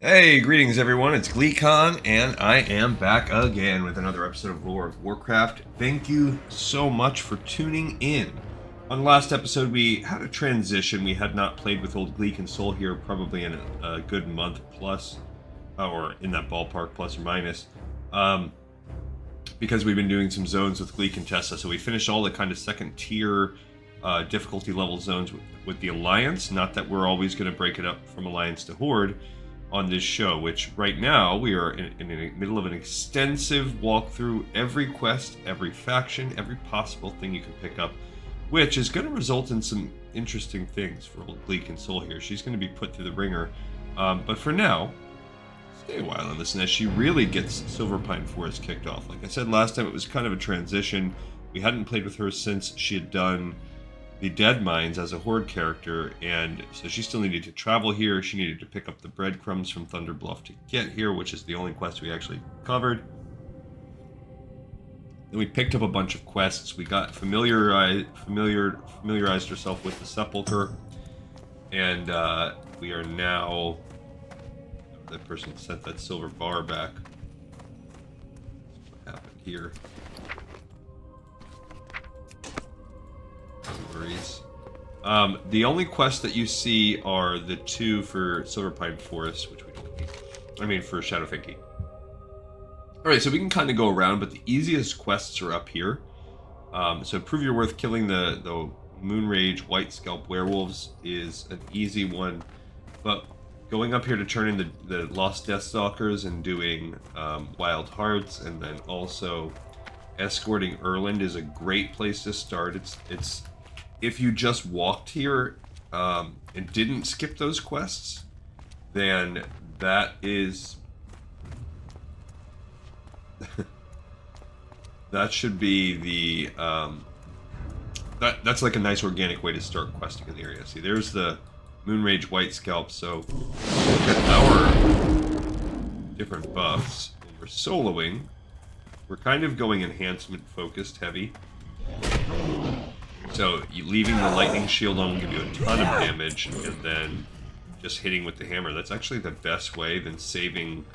Hey, greetings everyone, it's GleeCon, and I am back again with another episode of Lore of Warcraft. Thank you so much for tuning in. On the last episode, we had a transition. We had not played with old Gleek and Soul here probably in a good month plus, or in that ballpark, plus or minus, because we've been doing some zones with Gleek and Tessa. So we finished all the kind of second tier difficulty level zones with the Alliance. Not that we're always going to break it up from Alliance to Horde on this show, which right now we are in the middle of an extensive walkthrough, every quest, every faction, every possible thing you can pick up, which is going to result in some interesting things for old Gleek and Soul here. She's going to be put through the ringer, but for now, stay a while on this, and as she really gets Silverpine Forest kicked off. Like I said last time, it was kind of a transition. We hadn't played with her since she had done the Dead Mines as a Horde character, and so she still needed to travel here. She needed to pick up the breadcrumbs from Thunder Bluff to get here, which is the only quest we actually covered. Then we picked up a bunch of quests. We got familiarized herself with the Sepulchre, and we are now... That person sent that silver bar back. That's what happened here. Worries. The only quests that you see are the two for Silverpine Forest, which we don't need. I mean, for Shadowfinky. Alright, so we can kind of go around, but the easiest quests are up here. So prove your worth. Killing the Moonrage White Scalp Werewolves is an easy one, but going up here to turn in the Lost Deathstalkers and doing Wild Hearts, and then also Escorting Erland is a great place to start. It's if you just walked here and didn't skip those quests, then that is that should be the that's like a nice organic way to start questing in the area. See, there's the Moonrage White Scalp. So look at our different buffs. When we're soloing, we're kind of going enhancement focused heavy. So leaving the lightning shield on will give you a ton of damage, and then just hitting with the hammer. That's actually the best way than saving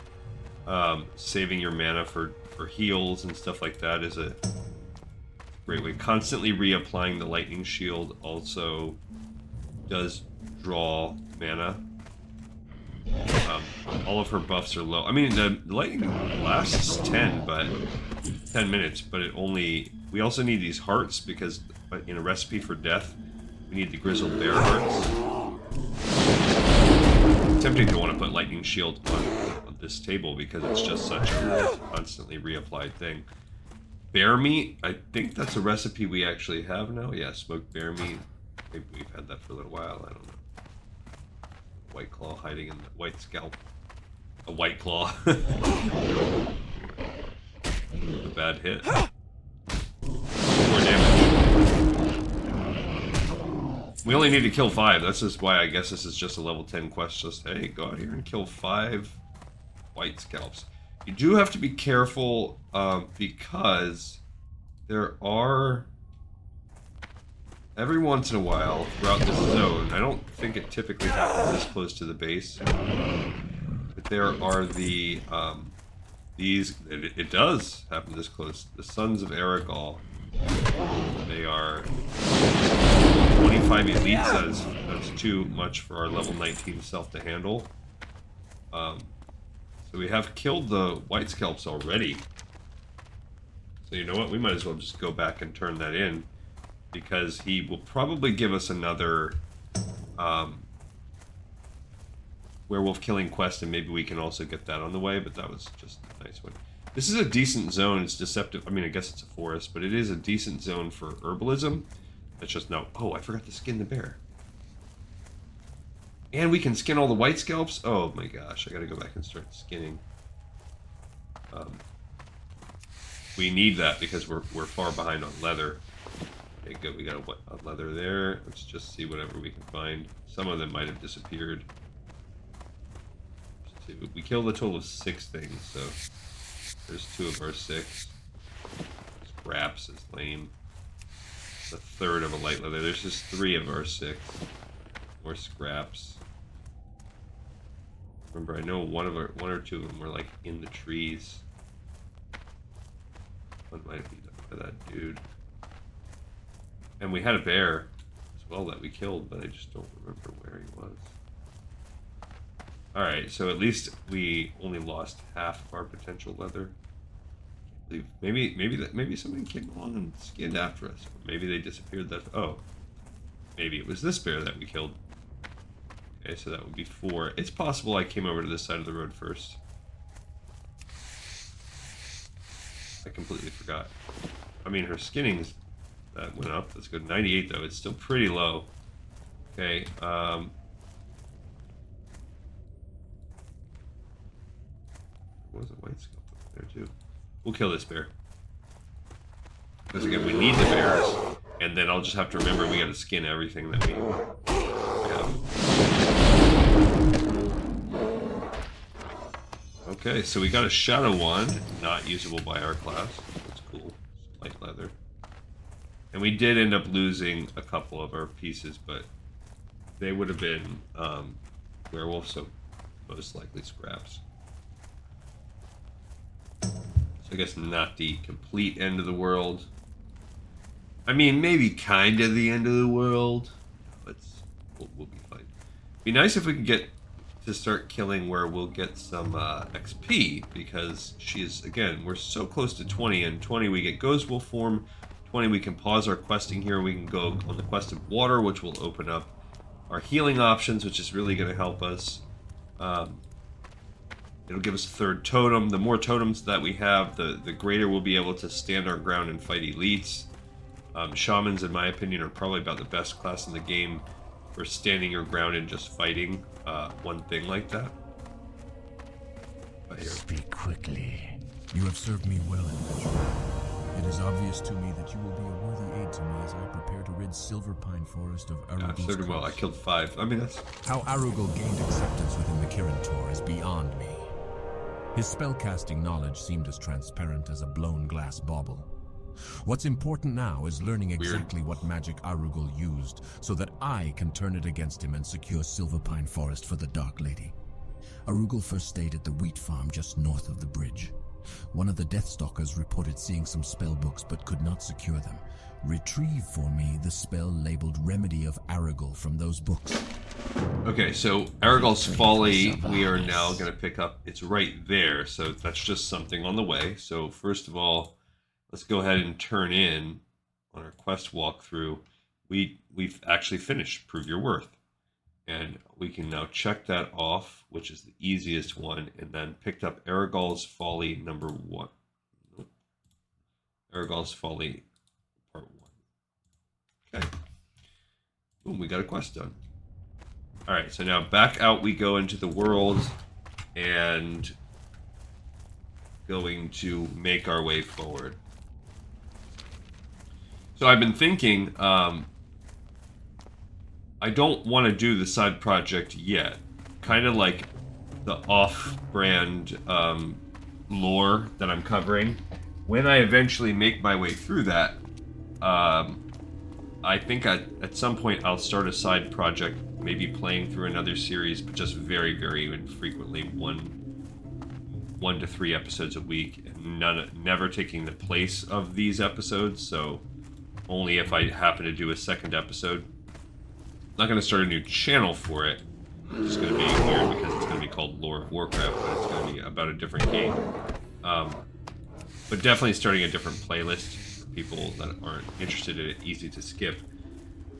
your mana for heals and stuff like that is a great way. Constantly reapplying the lightning shield also does draw mana. All of her buffs are low. I mean, the lightning lasts 10 minutes, but it only... We also need these hearts because in a recipe for death, we need the grizzled bear hearts. It's tempting to want to put lightning shield on this table because it's just such a constantly reapplied thing. Bear meat, I think that's a recipe we actually have now. Yeah, smoked bear meat. Maybe we've had that for a little while, I don't know. White Claw hiding in the White Scalp. A White Claw. A bad hit. More damage. We only need to kill 5. That's just why I guess this is just a level 10 quest. Just, hey, go out here and kill 5 White Scalps. You do have to be careful because there are... Every once in a while, throughout this zone, I don't think it typically happens this close to the base, but there are the, it does happen this close, the Sons of Arugal. They are 25 elites, that's too much for our level 19 self to handle. So we have killed the White Scalps already. So you know what, we might as well just go back and turn that in, because he will probably give us another werewolf killing quest, and maybe we can also get that on the way, but that was just a nice one. This is a decent zone. It's deceptive. I mean, I guess it's a forest, but it is a decent zone for herbalism. It's just no... Oh, I forgot to skin the bear. And we can skin all the White Scalps? Oh my gosh, I gotta go back and start skinning. We need that because we're far behind on leather. Okay, good. We got a leather there. Let's just see whatever we can find. Some of them might have disappeared. Let's see. We killed a total of 6 things, so there's 2 of our 6. Scraps is lame. It's a third of a light leather. There's just 3 of our 6. More scraps. remember. I know one or two of them were like in the trees. One might be done by that dude. And we had a bear as well that we killed, but I just don't remember where he was. Alright, so at least we only lost half of our potential leather. Maybe somebody came along and skinned after us. Or maybe they disappeared. Oh, maybe it was this bear that we killed. Okay, so that would be 4. It's possible I came over to this side of the road first. I completely forgot. I mean, her skinnings that went up. That's good. 98 though. It's still pretty low. Okay. What was a white skull up there too? We'll kill this bear. Because again, we need the bears, and then I'll just have to remember we gotta skin everything that we have. Okay, so we got a shadow wand, not usable by our class. That's cool. It's light leather. And we did end up losing a couple of our pieces, but they would have been werewolves, so most likely scraps. I guess not the complete end of the world. I mean, maybe kind of the end of the world. But we'll be fine. Be nice if we can get to start killing where we'll get some XP, because again, we're so close to 20, and 20 we get Ghost Wolf form, 20 we can pause our questing here, we can go on the quest of water, which will open up our healing options, which is really going to help us. It'll give us a 3rd totem. The more totems that we have, the greater we'll be able to stand our ground and fight elites. Shamans, in my opinion, are probably about the best class in the game for standing your ground and just fighting one thing like that. But here. Speak quickly. You have served me well, adventurer. It is obvious to me that you will be a worthy aid to me as I prepare to rid Silverpine Forest of Arugal's I've served him well. I killed 5. I mean, that's... How Arugal gained acceptance within the Kirin Tor is beyond me. His spellcasting knowledge seemed as transparent as a blown glass bauble. What's important now is learning exactly what magic Arugal used, so that I can turn it against him and secure Silverpine Forest for the Dark Lady. Arugal first stayed at the wheat farm just north of the bridge. One of the Deathstalkers reported seeing some spell books but could not secure them. Retrieve for me the spell labeled Remedy of Arugal from those books. Okay, so Arugal's Folly, we are now going to pick up. It's right there, so that's just something on the way. So first of all, let's go ahead and turn in on our quest walkthrough. We've actually finished Prove Your Worth. And we can now check that off, which is the easiest one, and then picked up Arugal's Folly number 1. Arugal's Folly part 1. Okay. Boom, we got a quest done. Alright, so now back out we go into the world and going to make our way forward. So I've been thinking, I don't want to do the side project yet. Kind of like the off-brand lore that I'm covering. When I eventually make my way through that, I think at some point I'll start a side project, maybe playing through another series, but just very, very infrequently, 1 to 3 episodes a week, and never taking the place of these episodes. So only if I happen to do a second episode. I'm not going to start a new channel for it. It's going to be weird because it's going to be called Lore of Warcraft, but it's going to be about a different game. But definitely starting a different playlist for people that aren't interested in it, easy to skip.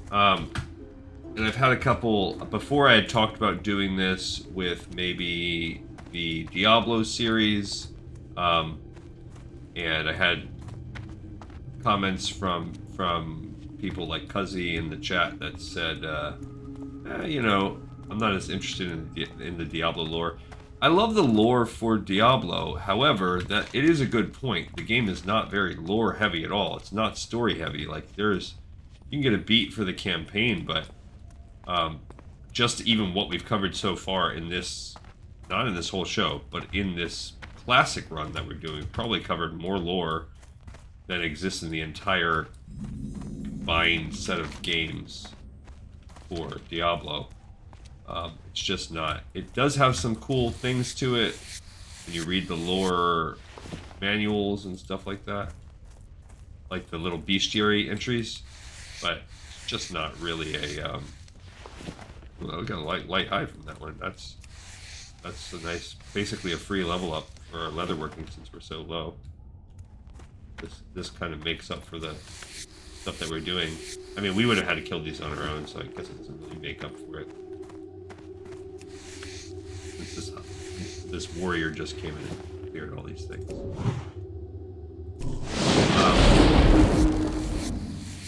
And I've had a couple, before I had talked about doing this with maybe the Diablo series, and I had comments from people like Cuzzy in the chat that said, you know, I'm not as interested in the Diablo lore. I love the lore for Diablo, however, that it is a good point. The game is not very lore heavy at all. It's not story heavy. Like, you can get a beat for the campaign, but just even what we've covered so far in this, not in this whole show, but in this classic run that we're doing, we've probably covered more lore than exists in the entire combined set of games for Diablo. It's just not. It does have some cool things to it when you read the lore manuals and stuff like that, like the little bestiary entries, but it's just not really a. Well, we got a light high from that one. That's a nice, basically a free level up for our leatherworking since we're so low. This kind of makes up for the stuff that we're doing. I mean, we would have had to kill these on our own, so I guess it doesn't really make up for it. This warrior just came in and cleared all these things.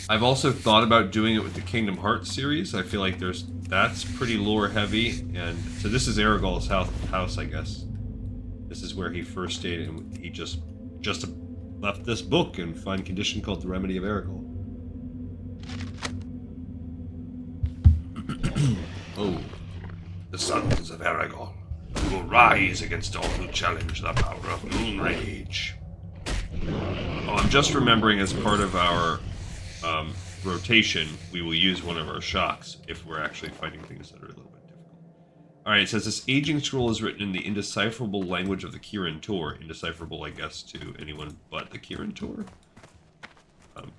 I've also thought about doing it with the Kingdom Hearts series. I feel like that's pretty lore heavy, and so this is Arugal's house, I guess. This is where he first stayed, and he just left this book in fine condition called The Remedy of Arugal. Oh, the sons of Arugal will rise against all who challenge the power of Moon Rage. Oh, I'm just remembering, as part of our rotation, we will use one of our shocks if we're actually fighting things that are a little bit difficult. Alright, it says this aging scroll is written in the indecipherable language of the Kirin Tor. Indecipherable, I guess, to anyone but the Kirin Tor.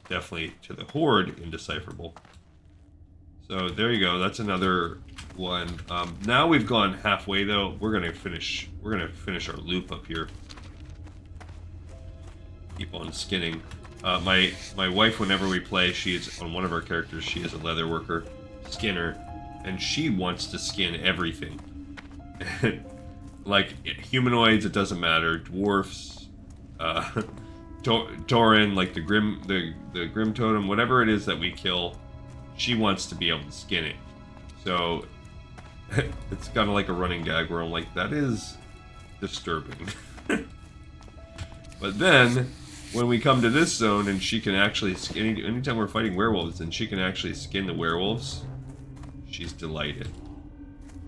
Definitely to the Horde, indecipherable. So there you go. That's another one. Now we've gone halfway, though. We're gonna finish our loop up here. Keep on skinning. My wife, whenever we play, she is on one of our characters. She is a leather worker, skinner, and she wants to skin everything. Like humanoids, it doesn't matter. Dwarfs, Tauren, like the Grim Totem, whatever it is that we kill, she wants to be able to skin it. So it's kind of like a running gag where I'm like, that is disturbing. But then when we come to this zone and she can actually skin, anytime we're fighting werewolves and she can actually skin the werewolves, she's delighted.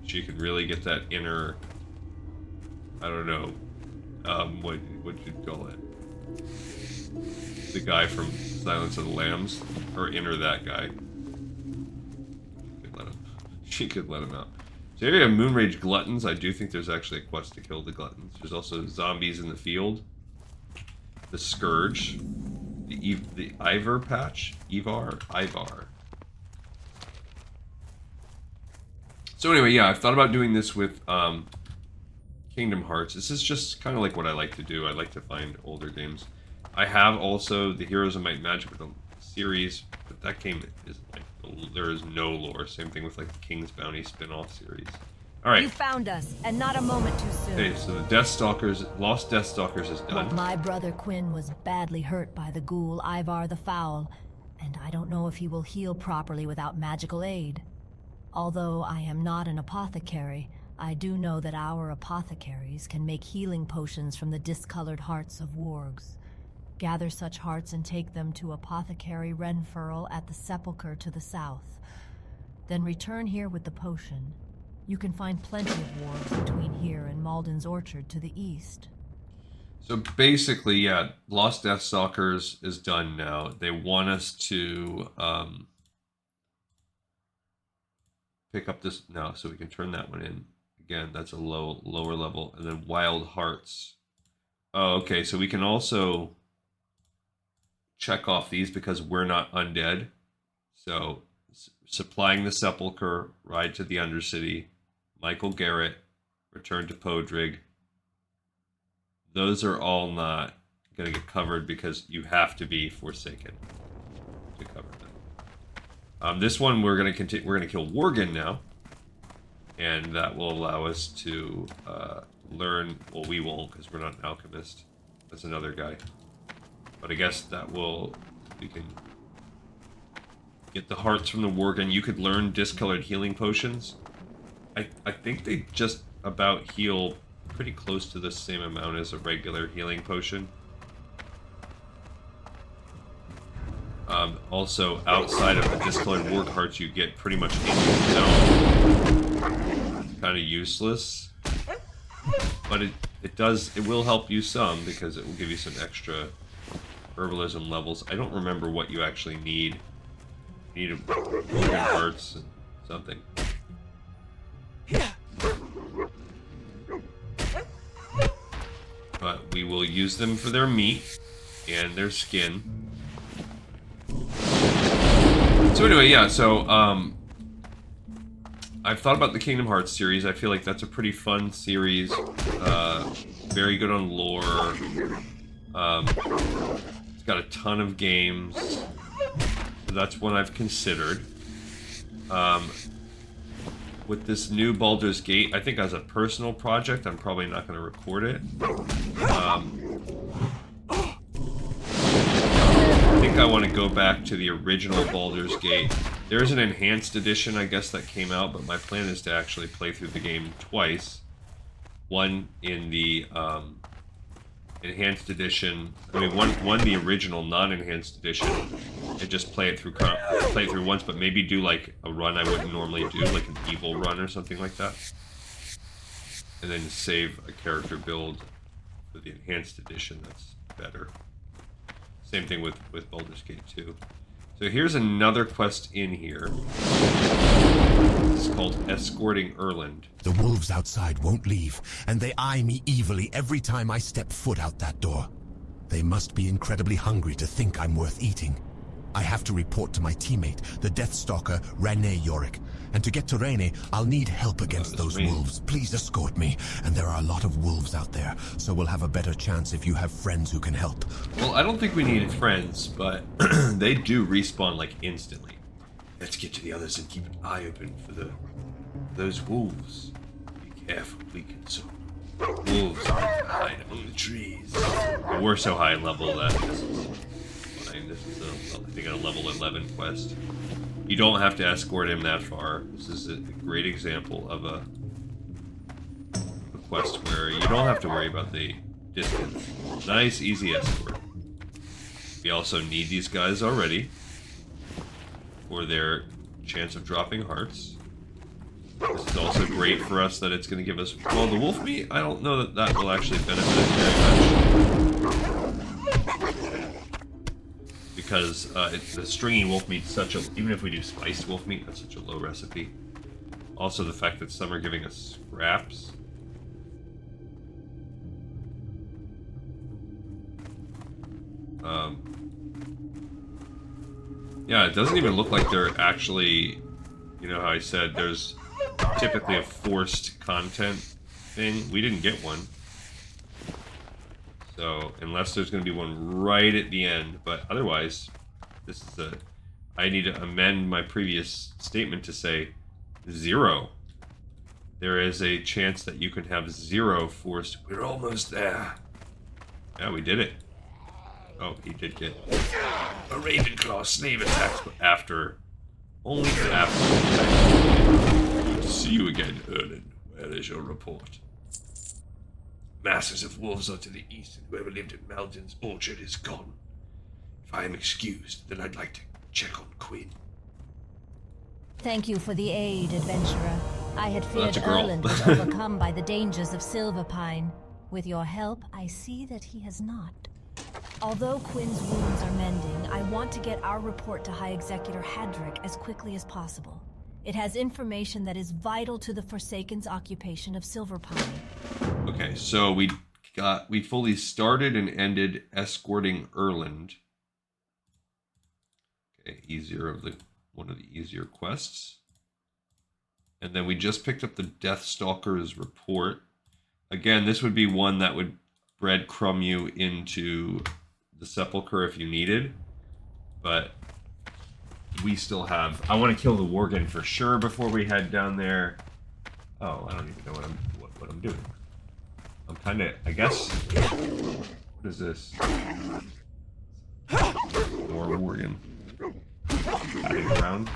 She can really get that inner, I don't know, what you'd call it, the guy from Silence of the Lambs, or inner that guy. She could let him out. So here you have Moonrage Gluttons. I do think there's actually a quest to kill the Gluttons. There's also zombies in the field. The Scourge. The Ivar patch. Ivar. So anyway, yeah, I've thought about doing this with Kingdom Hearts. This is just kind of like what I like to do. I like to find older games. I have also the Heroes of Might and Magic series, but that game is like, there is no lore. Same thing with like the King's Bounty spin-off series. Alright. You found us, and not a moment too soon. Okay, so the Deathstalkers, Lost Deathstalkers is done. But my brother Quinn was badly hurt by the ghoul Ivar the Foul, and I don't know if he will heal properly without magical aid. Although I am not an apothecary, I do know that our apothecaries can make healing potions from the discolored hearts of wargs. Gather such hearts and take them to Apothecary Renferrel at the Sepulchre to the south. Then return here with the potion. You can find plenty of wargs between here and Malden's Orchard to the east. So basically, yeah, Lost Deathstalkers is done now. They want us to pick up this now, so we can turn that one in. Again, that's a lower level. And then Wild Hearts. Oh, okay, so we can also check off these because we're not undead. So, supplying the Sepulchre, ride to the Undercity, Michael Garrett, return to Podrig. Those are all not going to get covered because you have to be Forsaken to cover them. This one we're going to continue. We're going to kill Worgen now, and that will allow us to learn. Well, we won't because we're not an alchemist. That's another guy. But I guess that we can get the hearts from the Worgen. You could learn discolored healing potions. I think they just about heal pretty close to the same amount as a regular healing potion. Also, outside of the discolored warg hearts, you get pretty much any zone. It's kind of useless. But it will help you some because it will give you some extra herbalism levels. I don't remember what you actually need. You need a hearts and something. will use them for their meat and their skin. So anyway, yeah, so I've thought about the Kingdom Hearts series. I feel like that's a pretty fun series. Very good on lore. It's got a ton of games. So that's one I've considered. With this new Baldur's Gate, I think as a personal project, I'm probably not going to record it. I think I want to go back to the original Baldur's Gate. There's an enhanced edition, I guess, that came out, but my plan is to actually play through the game twice. One in the enhanced edition. I mean, one the original non-enhanced edition, and just play it through once, but maybe do like a run I wouldn't normally do, like an evil run or something like that, and then save a character build for the enhanced edition. That's better. Same thing with Baldur's Gate 2. So here's another quest in here. It's called Escorting Erland. The wolves outside won't leave, and they eye me evilly every time I step foot out that door. They must be incredibly hungry to think I'm worth eating. I have to report to my teammate, the Deathstalker, Rene Yorick. And to get to Rene, I'll need help against those wolves. Please escort me. And there are a lot of wolves out there, so we'll have a better chance if you have friends who can help. Well, I don't think we need friends, but they do respawn like instantly. Let's get to the others and keep an eye open for those wolves. Be careful, we can so. Wolves hide among the trees. But we're so high level that this is fine. This is I think a level 11 quest. You don't have to escort him that far. This is a great example of a quest where you don't have to worry about the distance. Nice, easy escort. We also need these guys already for their chance of dropping hearts. This is also great for us that it's going to give us... Well, the wolf meat, I don't know that will actually benefit us very much. Because the stringy wolf meat is such a... Even if we do spiced wolf meat, that's such a low recipe. Also, the fact that some are giving us scraps. Yeah, it doesn't even look like they're actually... You know how I said there's typically a forced content thing? We didn't get one. So, unless there's going to be one right at the end. But otherwise, this is a... I need to amend my previous statement to say 0. There is a chance that you can have 0 forced... We're almost there. Yeah, we did it. Oh, he did get... A Ravenclaw slave attacks after... Only after... Good to see you again, Erland. Where is your report? Masses of wolves are to the east, and whoever lived at Maldon's orchard is gone. If I am excused, then I'd like to check on Quinn. Thank you for the aid, adventurer. I had feared that's a girl. Erland was overcome by the dangers of Silverpine. With your help, I see that he has not. Although Quinn's wounds are mending, I want to get our report to High Executor Hadrick as quickly as possible. It has information that is vital to the Forsaken's occupation of Silverpine. Okay, so we fully started and ended Escorting Erland. Okay, one of the easier quests. And then we just picked up the Deathstalker's report. Again, this would be one that would breadcrumb you into the Sepulchre if you needed, but we still have... I want to kill the Worgen for sure before we head down there. Oh, I don't even know what I'm doing. I'm kind of... I guess... What is this? More Worgen. Padding around.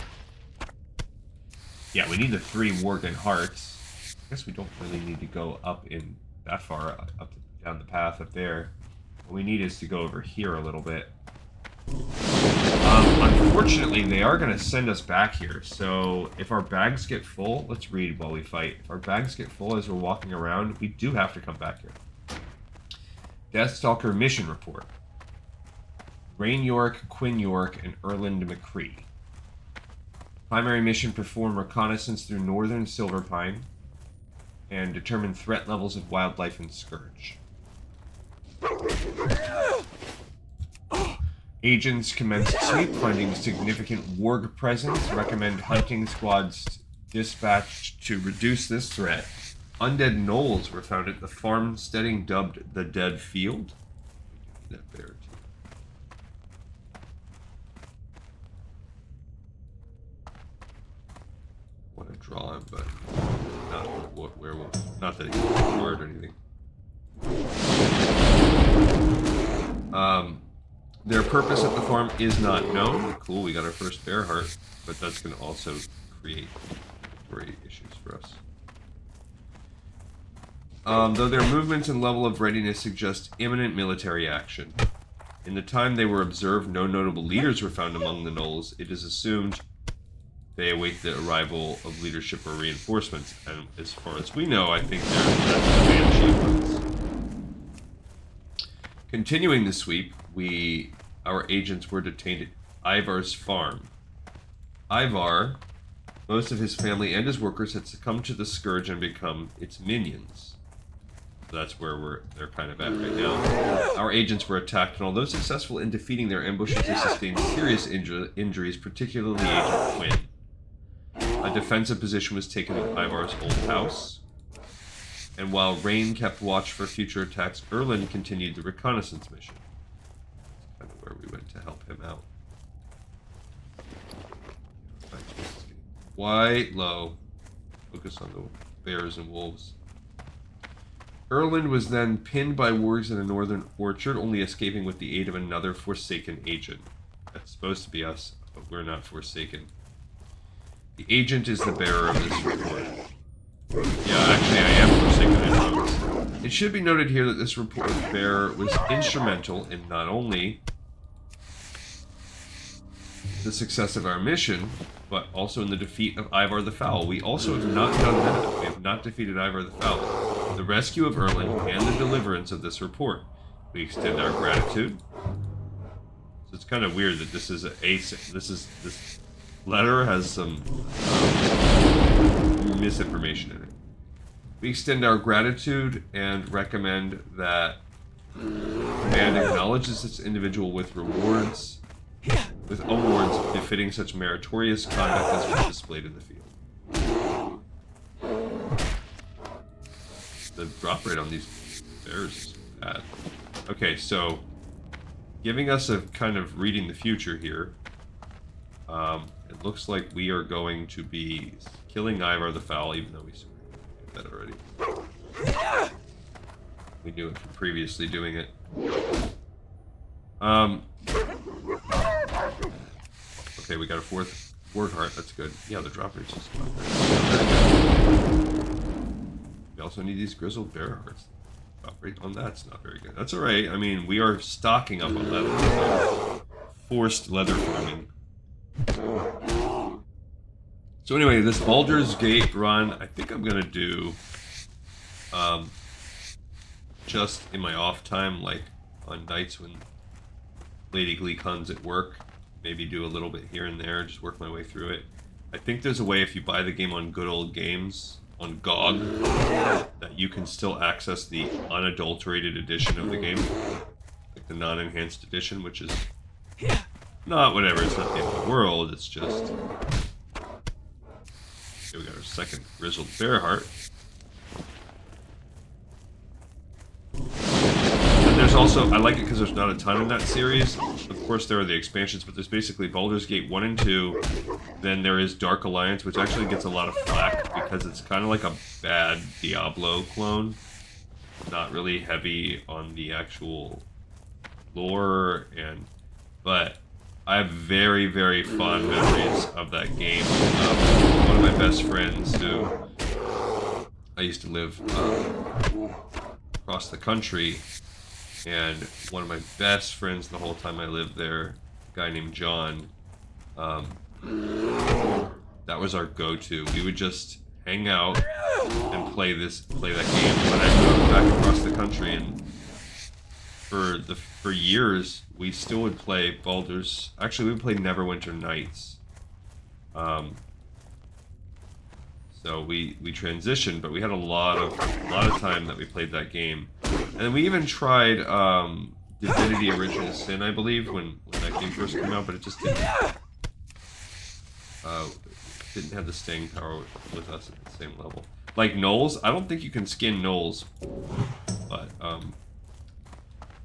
Yeah, we need the 3 Worgen hearts. I guess we don't really need to go up in that far, down the path up there. What we need is to go over here a little bit. Unfortunately, they are going to send us back here. So if our bags get full, let's read while we fight. If our bags get full as we're walking around, we do have to come back here. Deathstalker mission report. Rain York, Quinn York, and Erland McCree. Primary mission: perform reconnaissance through northern Silverpine and determine threat levels of wildlife and scourge. Agents commenced sweep, finding significant warg presence. Recommend hunting squads dispatched to reduce this threat. Undead gnolls were found at the farmsteading dubbed the Dead Field. That bear too. I want to draw him, but not what werewolf. Not that he's a word or anything. Their purpose at the farm is not known. Cool, we got our first bear heart, but that's going to also create inventory issues for us. Though their movements and level of readiness suggest imminent military action. In the time they were observed, no notable leaders were found among the gnolls. It is assumed they await the arrival of leadership or reinforcements, and as far as we know, I think that's the Banshee ones. Continuing the sweep, our agents were detained at Ivar's farm. Ivar, most of his family and his workers had succumbed to the scourge and become its minions. So that's where they're kind of at right now. Our agents were attacked, and although successful in defeating their ambushes, they sustained serious injuries, particularly Agent Quinn. A defensive position was taken at Ivar's old house, and while Rain kept watch for future attacks, Erland continued the reconnaissance mission. That's kind of where we went to help him out. Quite low. Focus on the bears and wolves. Erland was then pinned by wargs in a northern orchard, only escaping with the aid of another Forsaken agent. That's supposed to be us, but we're not Forsaken. The agent is the bearer of this report. Yeah, actually I am Forsaken, I promise. It should be noted here that this report bearer was instrumental in not only the success of our mission, but also in the defeat of Ivar the Foul. We also have not done that. We have not defeated Ivar the Foul. The rescue of Erland and the deliverance of this report. We extend our gratitude. So it's kind of weird that this is this letter has some misinformation in it. We extend our gratitude and recommend that command acknowledges this individual with awards befitting such meritorious conduct as was displayed in the field. The drop rate on these bears is bad. Okay, so giving us a kind of reading the future here. It looks like we are going to be killing Ivar the Foul, even though we saw that already. We knew it from previously doing it. Okay, we got a fourth word heart. That's good. Yeah, the drop rate's just about there. We also need these grizzled bear hearts. Drop rate on that's not very good. That's alright. I mean, we are stocking up on leather. So forced leather farming. So anyway, this Baldur's Gate run, I think I'm gonna do just in my off time, like on nights when Lady Gleecon's at work. Maybe do a little bit here and there, just work my way through it. I think there's a way if you buy the game on Good Old Games, on GOG, that you can still access the unadulterated edition of the game. Like the non-enhanced edition, which is not whatever, it's not the end of the world, it's just... Okay, we got our second Grizzled Bear Heart. And there's also, I like it because there's not a ton in that series. Of course there are the expansions, but there's basically Baldur's Gate 1 and 2. Then there is Dark Alliance, which actually gets a lot of flack because it's kind of like a bad Diablo clone. Not really heavy on the actual lore, but I have very, very fond memories of that game. One of my best friends who I used to live across the country, and one of my best friends the whole time I lived there, a guy named John, that was our go-to. We would just hang out and play that game. When I moved back across the country, and for years we still would play Baldur's. Actually, we would play Neverwinter Nights. So we transitioned, but we had a lot of time that we played that game. And we even tried Divinity Original Sin, I believe, when that game first came out, but it just didn't have the staying power with us at the same level. Like gnolls, I don't think you can skin gnolls, but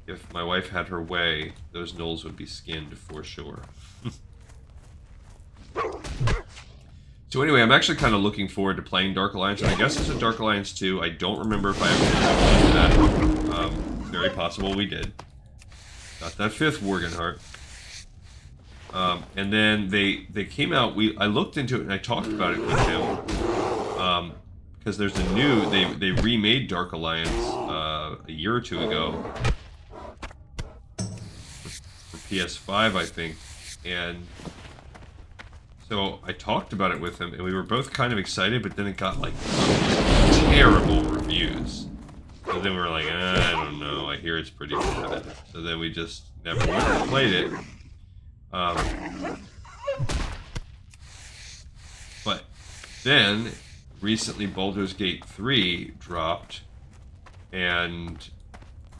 if my wife had her way, those gnolls would be skinned for sure. So anyway, I'm actually kind of looking forward to playing Dark Alliance, and I guess it's a Dark Alliance 2. I don't remember if I ever played that. Very possible we did. Got that 5th Worgenheart. And then they came out, I looked into it and I talked about it with him. Because there's a new, they remade Dark Alliance a year or two ago. For PS5, I think. And so I talked about it with him, and we were both kind of excited, but then it got, like, terrible reviews. So then we were like, I don't know, I hear it's pretty competitive. So then we just never went and played it. But then, recently Baldur's Gate 3 dropped, and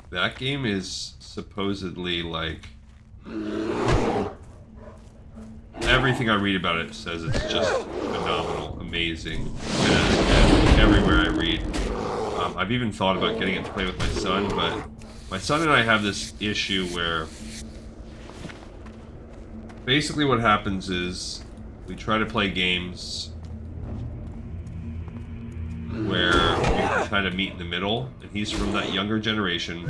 that game is supposedly, like... Everything I read about it says it's just phenomenal, amazing, and everywhere I read. I've even thought about getting it to play with my son, but my son and I have this issue where basically what happens is we try to play games where we kind of meet in the middle, and he's from that younger generation,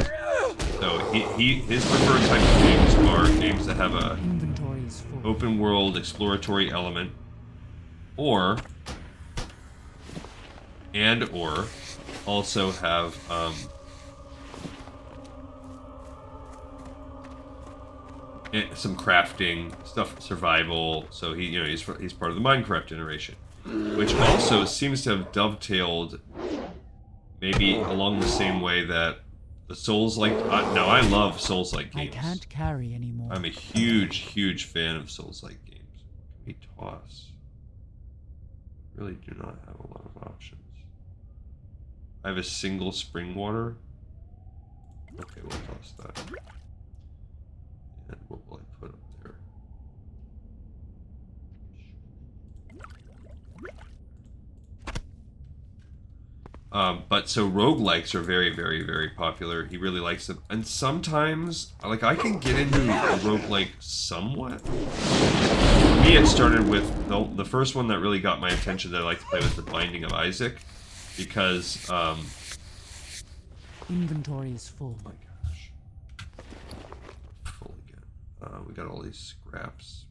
so his preferred type of games are games that have a open world exploratory element, or also have some crafting stuff, survival. So he's part of the Minecraft generation, which also seems to have dovetailed maybe along the same way that the Souls-like... now, I love Souls-like games. I can't carry anymore. I'm a huge fan of Souls-like games. What can we toss? Really do not have a lot of options. I have a single spring water. Okay, we'll toss that. And what will I put up there? But so roguelikes are very popular. He really likes them. And sometimes, like, I can get into a roguelike somewhat. For me, it started with the first one that really got my attention that I like to play was The Binding of Isaac. Because, inventory is full. Oh my gosh. Full again. We got all these scraps.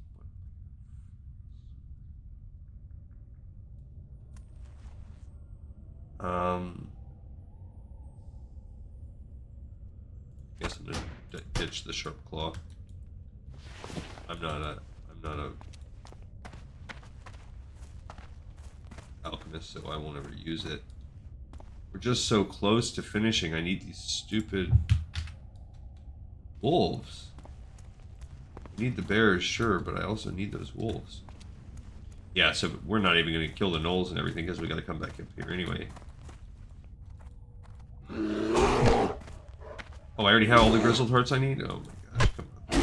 Guess I'm gonna ditch the sharp claw. I'm not a alchemist, so I won't ever use it. We're just so close to finishing. I need these stupid wolves. I need the bears, sure, but I also need those wolves. Yeah, so we're not even going to kill the gnolls and everything because we got to come back up here anyway. Oh, I already have all the grizzled hearts I need? Oh my gosh, come on.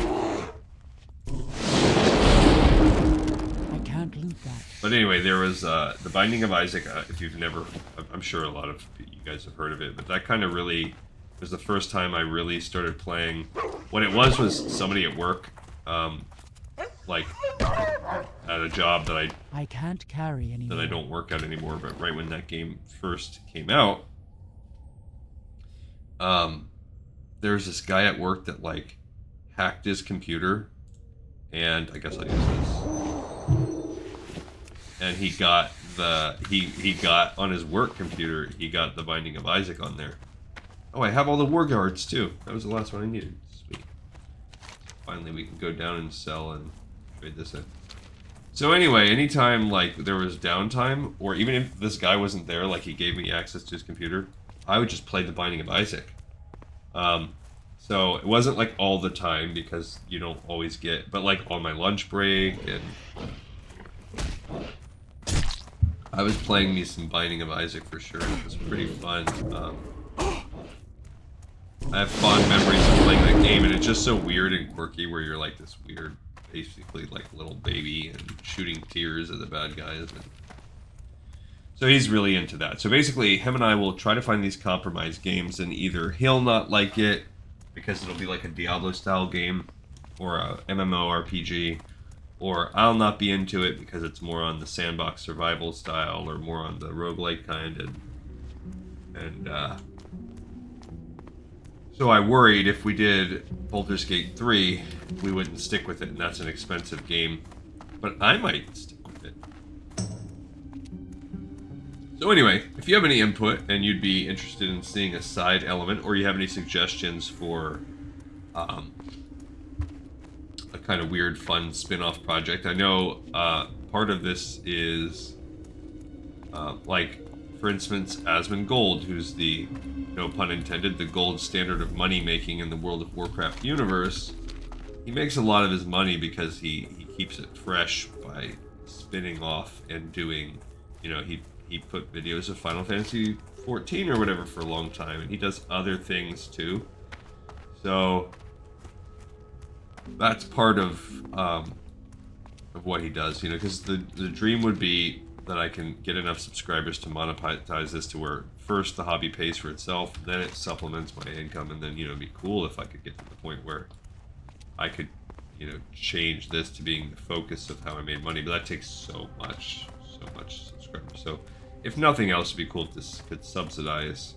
I can't loot that. But anyway, there was The Binding of Isaac. If you've never... I'm sure a lot of you guys have heard of it, but that kind of really was the first time I really started playing. What it was somebody at work, like, at a job that I can't carry anymore. that I don't work at anymore, but right when that game first came out, there was this guy at work that, like, hacked his computer, and I guess I'll use this. And he got he got on his work computer, he got The Binding of Isaac on there. Oh, I have all the war guards too. That was the last one I needed. Sweet. Finally, we can go down and sell and trade this in. So anyway, anytime like there was downtime, or even if this guy wasn't there, like he gave me access to his computer, I would just play The Binding of Isaac. So it wasn't like all the time because you don't always get, but like on my lunch break, and I was playing me some Binding of Isaac for sure. It was pretty fun. I have fond memories of playing that game, and it's just so weird and quirky where you're like this weird, basically like little baby and shooting tears at the bad guys. And so he's really into that. So basically, him and I will try to find these compromise games, and either he'll not like it because it'll be like a Diablo-style game or a MMORPG, or I'll not be into it because it's more on the sandbox survival style or more on the roguelike kind. And so I worried if we did Baldur's Gate 3, we wouldn't stick with it, and that's an expensive game. But I might stick with it. So anyway, if you have any input and you'd be interested in seeing a side element, or you have any suggestions for a kind of weird, fun spin-off project, I know part of this is like, for instance, Asmongold, who's the, no pun intended, the gold standard of money making in the World of Warcraft universe. He makes a lot of his money because he keeps it fresh by spinning off and doing, you know, he put videos of Final Fantasy 14 or whatever for a long time, and he does other things too. So that's part of what he does, you know, because the dream would be that I can get enough subscribers to monetize this to where first the hobby pays for itself, then it supplements my income, and then, you know, it'd be cool if I could get to the point where I could, you know, change this to being the focus of how I made money. But that takes so much subscribers. So if nothing else, it'd be cool if this could subsidize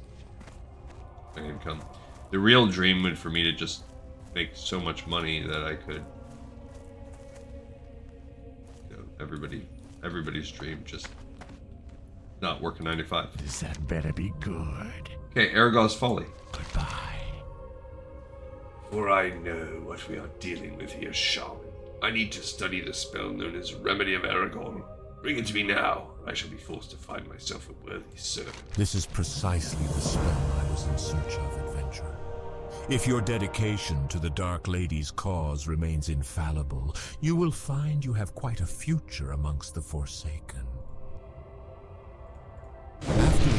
my income. The real dream would for me to just make so much money that I could, you know, everybody's dream, just not work a 9 to 5. That better be good. Okay, Arugal's Folly. Goodbye. For I know what we are dealing with here, Shaman. I need to study the spell known as Remedy of Arugal. Bring it to me now. I shall be forced to find myself a worthy servant. This is precisely the spell I was in search of, adventurer. If your dedication to the Dark Lady's cause remains infallible, you will find you have quite a future amongst the Forsaken.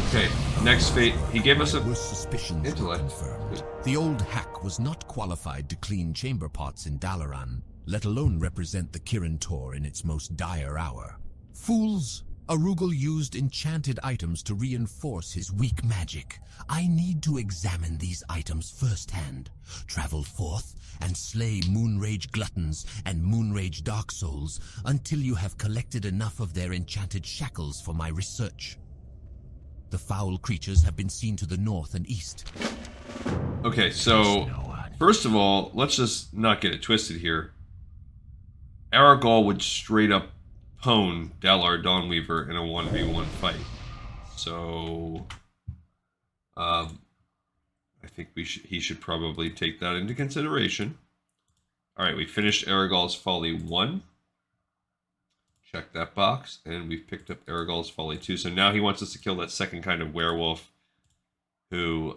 Okay, next fate. He gave us a suspicions intellect. confirmed. The old hack was not qualified to clean chamber pots in Dalaran, let alone represent the Kirin Tor in its most dire hour. Fools! Arugal used enchanted items to reinforce his weak magic. I need to examine these items firsthand, travel forth, and slay Moonrage Gluttons and Moonrage Dark Souls until you have collected enough of their enchanted shackles for my research. The foul creatures have been seen to the north and east. Okay, so first of all, let's just not get it twisted here. Arugal would straight up pwn Dalar Dawnweaver in a 1v1 fight. So I think he should probably take that into consideration. Alright, we finished Arugal's Folly 1. Check that box, and we've picked up Arugal's Folly 2. So now he wants us to kill that second kind of werewolf who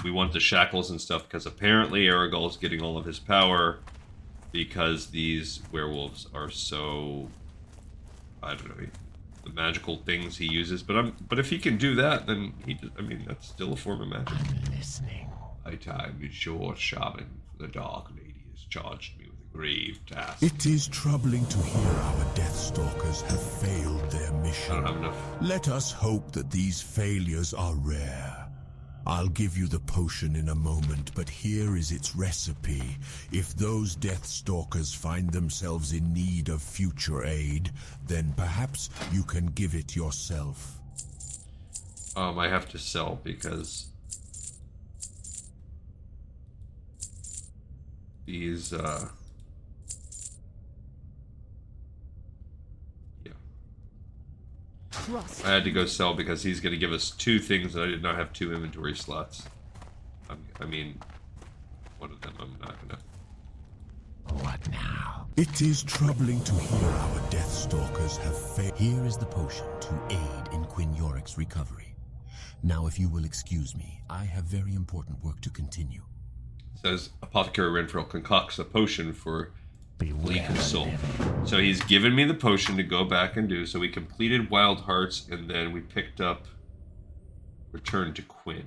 we want the shackles and stuff, because apparently Arugal's getting all of his power because these werewolves are so, I don't know, the magical things he uses. But if he can do that, then I mean, that's still a form of magic. I'm listening. My time is short, Shaman. The Dark Lady has charged me with a grave task. It is troubling to hear our Deathstalkers have failed their mission. I don't have enough. Let us hope that these failures are rare. I'll give you the potion in a moment, but here is its recipe. If those Deathstalkers find themselves in need of future aid, then perhaps you can give it yourself. I have to sell because these, yeah. Trust. I had to go sell because he's going to give us 2 things and I did not have 2 inventory slots. I mean, one of them I'm not going to. What now? It is troubling to hear our Deathstalkers have failed. Here is the potion to aid in Quinn Yorick's recovery. Now, if you will excuse me, I have very important work to continue. It says Apothecary Renferrel concocts a potion for Beware Leaf the Soul. living. So he's given me the potion to go back and do. So we completed Wild Hearts and then we picked up Return to Quinn.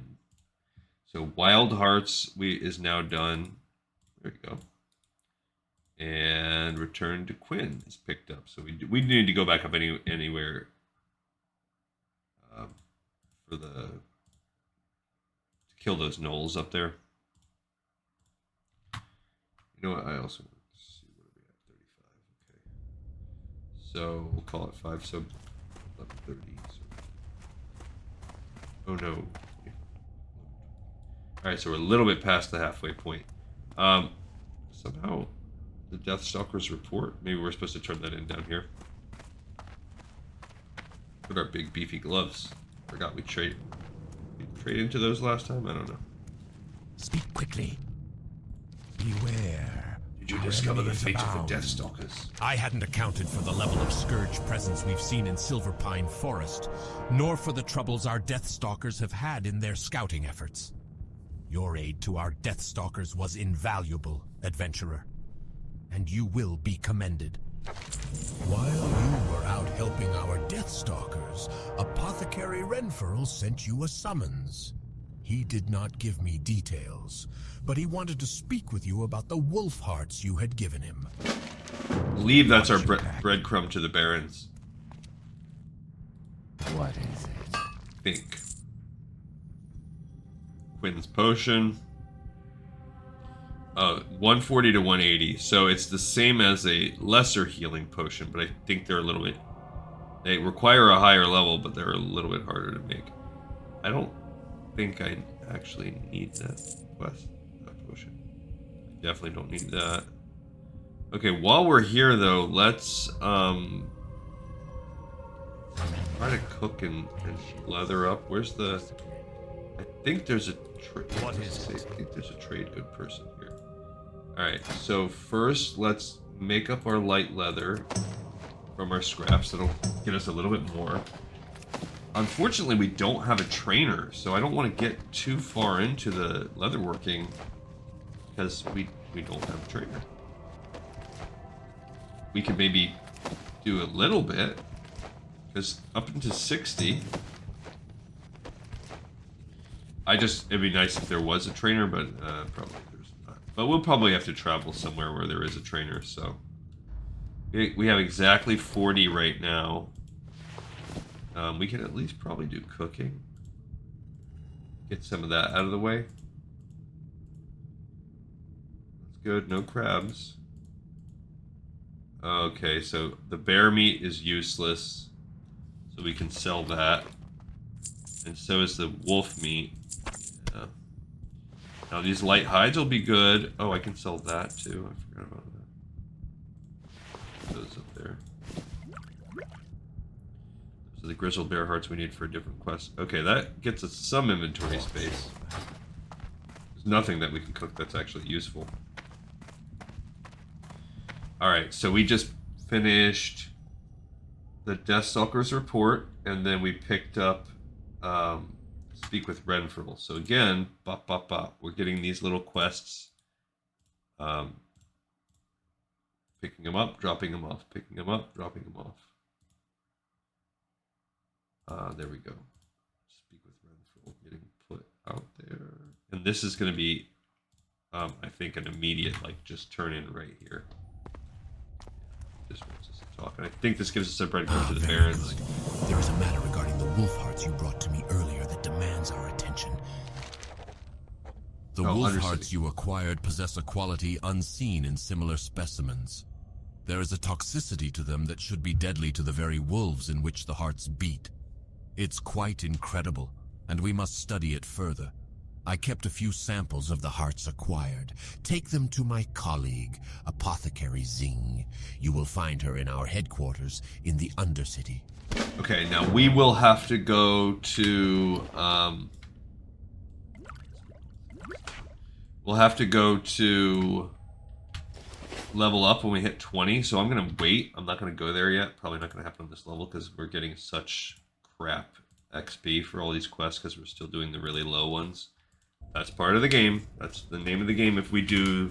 So Wild Hearts is now done. There you go. And Return to Quinn is picked up. So we need to go back up anywhere for to kill those gnolls up there. You know what? I also want to see what we have. 35. Okay. So we'll call it 5. So 11:30. So. Oh no. All right. So we're a little bit past the halfway point. Somehow the Deathstalkers report. Maybe we're supposed to turn that in down here. Put our big beefy gloves. Forgot we trade into those last time. I don't know. Speak quickly. Beware. Did you discover the fate of the Deathstalkers? I hadn't accounted for the level of scourge presence we've seen in Silverpine Forest, nor for the troubles our Deathstalkers have had in their scouting efforts. Your aid to our Deathstalkers was invaluable, adventurer, and you will be commended. While you were out helping our Deathstalkers, Apothecary Renferrel sent you a summons. He did not give me details, but he wanted to speak with you about the wolf hearts you had given him. I believe that's our breadcrumb to the Barons. What is it? I think. Quinn's potion. 140 to 180. So it's the same as a lesser healing potion, but I think they're a little bit... They require a higher level, but they're a little bit harder to make. I don't think I actually need that quest, that potion. I definitely don't need that. Okay, while we're here though, let's try to cook and leather up. Where's the... I think there's a trade. What is it? I think there's a trade good person here. Alright, so first let's make up our light leather from our scraps. That'll get us a little bit more. Unfortunately, we don't have a trainer, so I don't want to get too far into the leatherworking because we don't have a trainer. We could maybe do a little bit, because up into 60. It'd be nice if there was a trainer, but probably there's not. But we'll probably have to travel somewhere where there is a trainer, so. We have exactly 40 right now. We can at least probably do cooking. Get some of that out of the way. That's good, no crabs. Okay, so the bear meat is useless, so we can sell that. And so is the wolf meat. Yeah. Now these light hides will be good. Oh, I can sell that too. I forgot about that. Those up there. Those are the grizzled bear hearts we need for a different quest. Okay, that gets us some inventory space. There's nothing that we can cook that's actually useful. Alright, so we just finished the Deathstalkers report, and then we picked up Speak with Renferrel. So again, bop, bop, bop. We're getting these little quests. Picking them up, dropping them off. Picking them up, dropping them off. There we go. Speak with Renferrel getting put out there. And this is going to be, I think, an immediate, like, just turn in right here. This wants us to talk. And I think this gives us a breadcrumb to the Barons. Good. There is a matter regarding the wolf hearts you brought to me earlier that demands our attention. The wolf hearts you acquired possess a quality unseen in similar specimens. There is a toxicity to them that should be deadly to the very wolves in which the hearts beat. It's quite incredible, and we must study it further. I kept a few samples of the hearts acquired. Take them to my colleague, Apothecary Zing. You will find her in our headquarters in the Undercity. Okay, now we will have to go to... we'll have to go to level up when we hit 20, so I'm going to wait. I'm not going to go there yet. Probably not going to happen on this level because we're getting such crap XP for all these quests because we're still doing the really low ones. That's part of the game. That's the name of the game if we do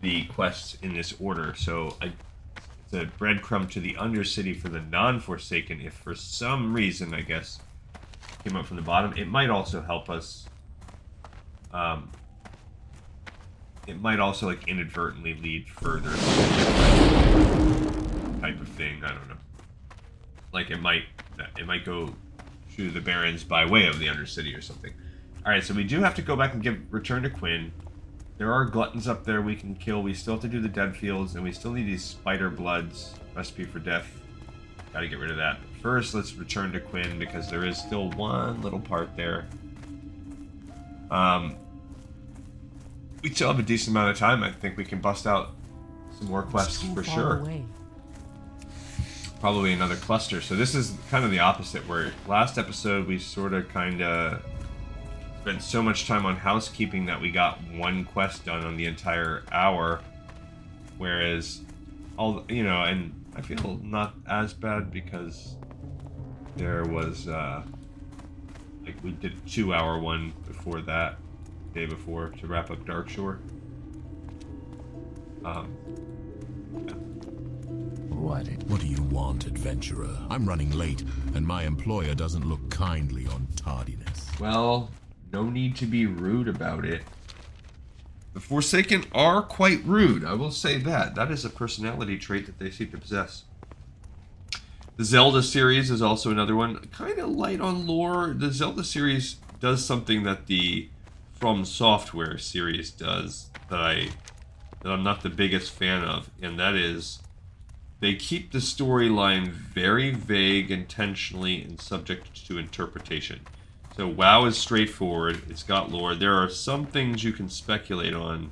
the quests in this order. So it's a breadcrumb to the Undercity for the non-Forsaken. If for some reason, I guess, came up from the bottom, it might also help us It might also like inadvertently lead further type of thing. I don't know. Like it might go to the Barrens by way of the Undercity or something. All right, so we do have to go back and return to Quinn. There are gluttons up there we can kill. We still have to do the dead fields, and we still need these spider bloods. Recipe for death. Got to get rid of that. But first, let's return to Quinn because there is still one little part there. We still have a decent amount of time. I think we can bust out some more quests for sure. Away. Probably another cluster. So this is kind of the opposite, where last episode we sort of kind of spent so much time on housekeeping that we got one quest done on the entire hour, whereas and I feel not as bad because there was like we did a 2-hour one before that, day before, to wrap up Darkshore. What do you want, adventurer? I'm running late, and my employer doesn't look kindly on tardiness. Well, no need to be rude about it. The Forsaken are quite rude, I will say that. That is a personality trait that they seem to possess. The Zelda series is also another one. Kind of light on lore. The Zelda series does something that the From Software series does that I'm not the biggest fan of, and that is they keep the storyline very vague intentionally and subject to interpretation. So WoW is straightforward, it's got lore. There are some things you can speculate on,